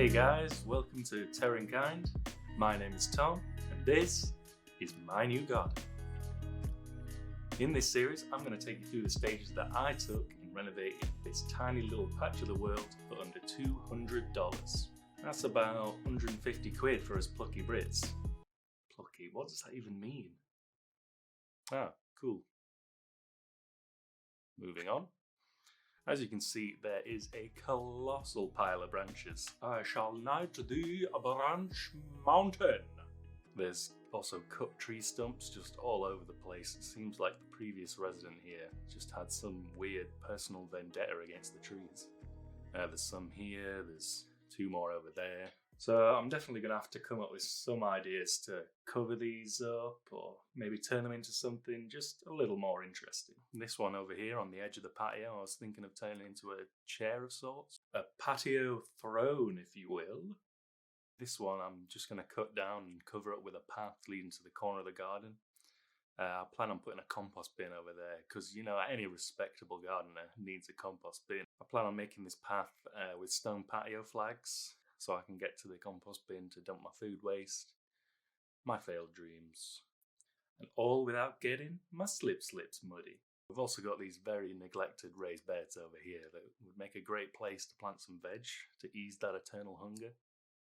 Hey guys, welcome to Terran Kind. My name is Tom, and this is my new garden. In this series, I'm going to take you through the stages that I took in renovating this tiny little patch of the world for under $200. That's about 150 quid for us plucky Brits. Plucky, what does that even mean? Ah, cool. Moving on. As you can see, there is a colossal pile of branches. I shall now to the branch mountain. There's also cut tree stumps just all over the place. It seems like the previous resident here just had some weird personal vendetta against the trees. There's some here, there's two more over there. So I'm definitely going to have to come up with some ideas to cover these up or maybe turn them into something just a little more interesting. This one over here on the edge of the patio, I was thinking of turning into a chair of sorts. A patio throne, if you will. This one I'm just going to cut down and cover up with a path leading to the corner of the garden. I plan on putting a compost bin over there because, you know, any respectable gardener needs a compost bin. I plan on making this path with stone patio flags, so I can get to the compost bin to dump my food waste, my failed dreams, and all without getting my slips muddy. We've also got these very neglected raised beds over here that would make a great place to plant some veg to ease that eternal hunger.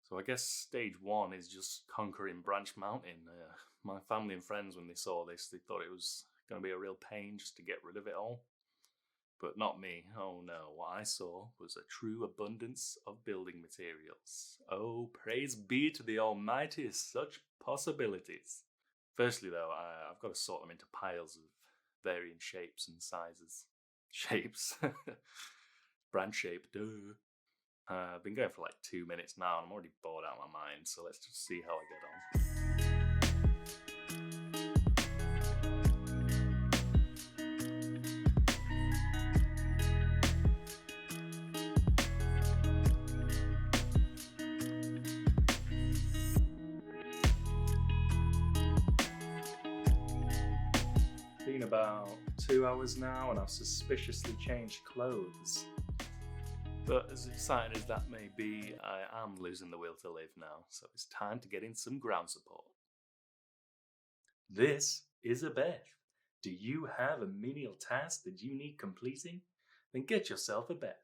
So I guess stage one is just conquering Branch Mountain. My family and friends, when they saw this, they thought it was going to be a real pain just to get rid of it all. But not me. Oh no, what I saw was a true abundance of building materials. Oh, praise be to the Almighty, such possibilities. Firstly though, I've got to sort them into piles of varying shapes and sizes. Shapes? Branch shape, duh. I've been going for like 2 minutes now and I'm already bored out of my mind, so let's just see how I get on. Been about 2 hours now and I've suspiciously changed clothes. But as exciting as that may be, I am losing the will to live now, so it's time to get in some ground support. This is a Beth. Do you have a menial task that you need completing? Then get yourself a Beth.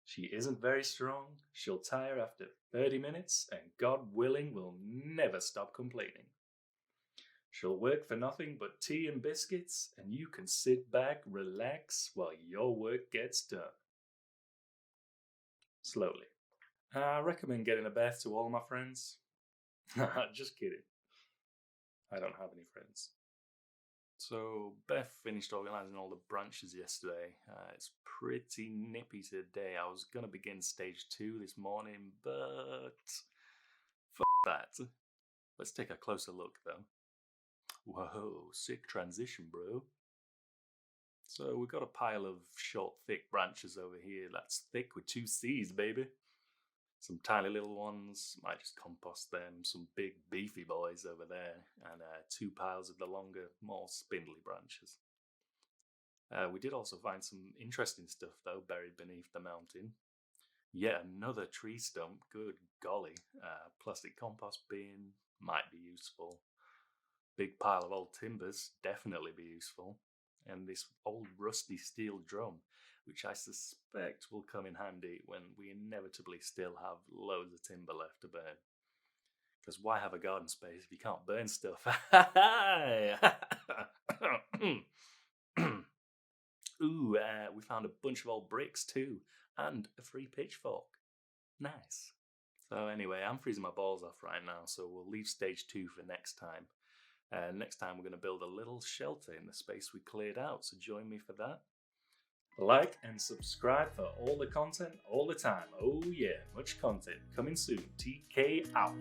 She isn't very strong, she'll tire after 30 minutes, and God willing will never stop complaining. She'll work for nothing but tea and biscuits, and you can sit back, relax, while your work gets done. Slowly. I recommend getting a Beth to all my friends. Just kidding. I don't have any friends. So Beth finished organising all the branches yesterday. It's pretty nippy today. I was going to begin stage 2 this morning, but f*** that. Let's take a closer look though. Whoa, sick transition, bro. So we've got a pile of short, thick branches over here. That's thick with 2 C's, baby. Some tiny little ones, might just compost them. Some big, beefy boys over there. And 2 piles of the longer, more spindly branches. We did also find some interesting stuff, though, buried beneath the mountain. Yet another tree stump, good golly. Plastic compost bin, might be useful. Big pile of old timbers, definitely be useful. And this old rusty steel drum, which I suspect will come in handy when we inevitably still have loads of timber left to burn. Because why have a garden space if you can't burn stuff? Ooh, we found a bunch of old bricks too, and a free pitchfork. Nice. So anyway, I'm freezing my balls off right now, so we'll leave stage 2 for next time. Next time we're going to build a little shelter in the space we cleared out, so join me for that. Like and subscribe for all the content all the time. Oh yeah, much content coming soon. TK out.